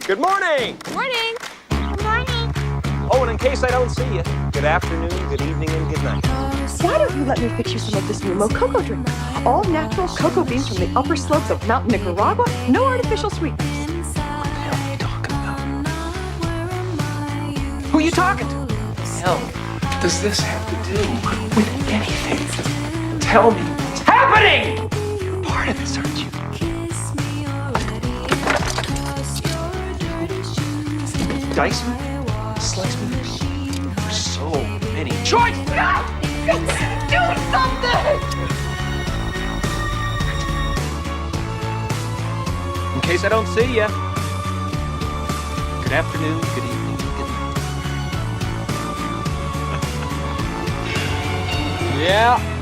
Good morning. Morning. Good morning. Oh, and in case I don't see you, good afternoon, good evening, and good night. Why don't you let me fix you some of this new Mococo drink? All natural cocoa beans from the upper slopes of Mountain Nicaragua, no artificial sweeteners. What the hell are you talking about? Who are you talking to? Hell, does this have to do with anything? Tell me what's happening! You're part of this, aren't you? Dice me? Slice me? There's so many choices! No! Do something! In case I don't see you, good afternoon, good evening, good night. Yeah.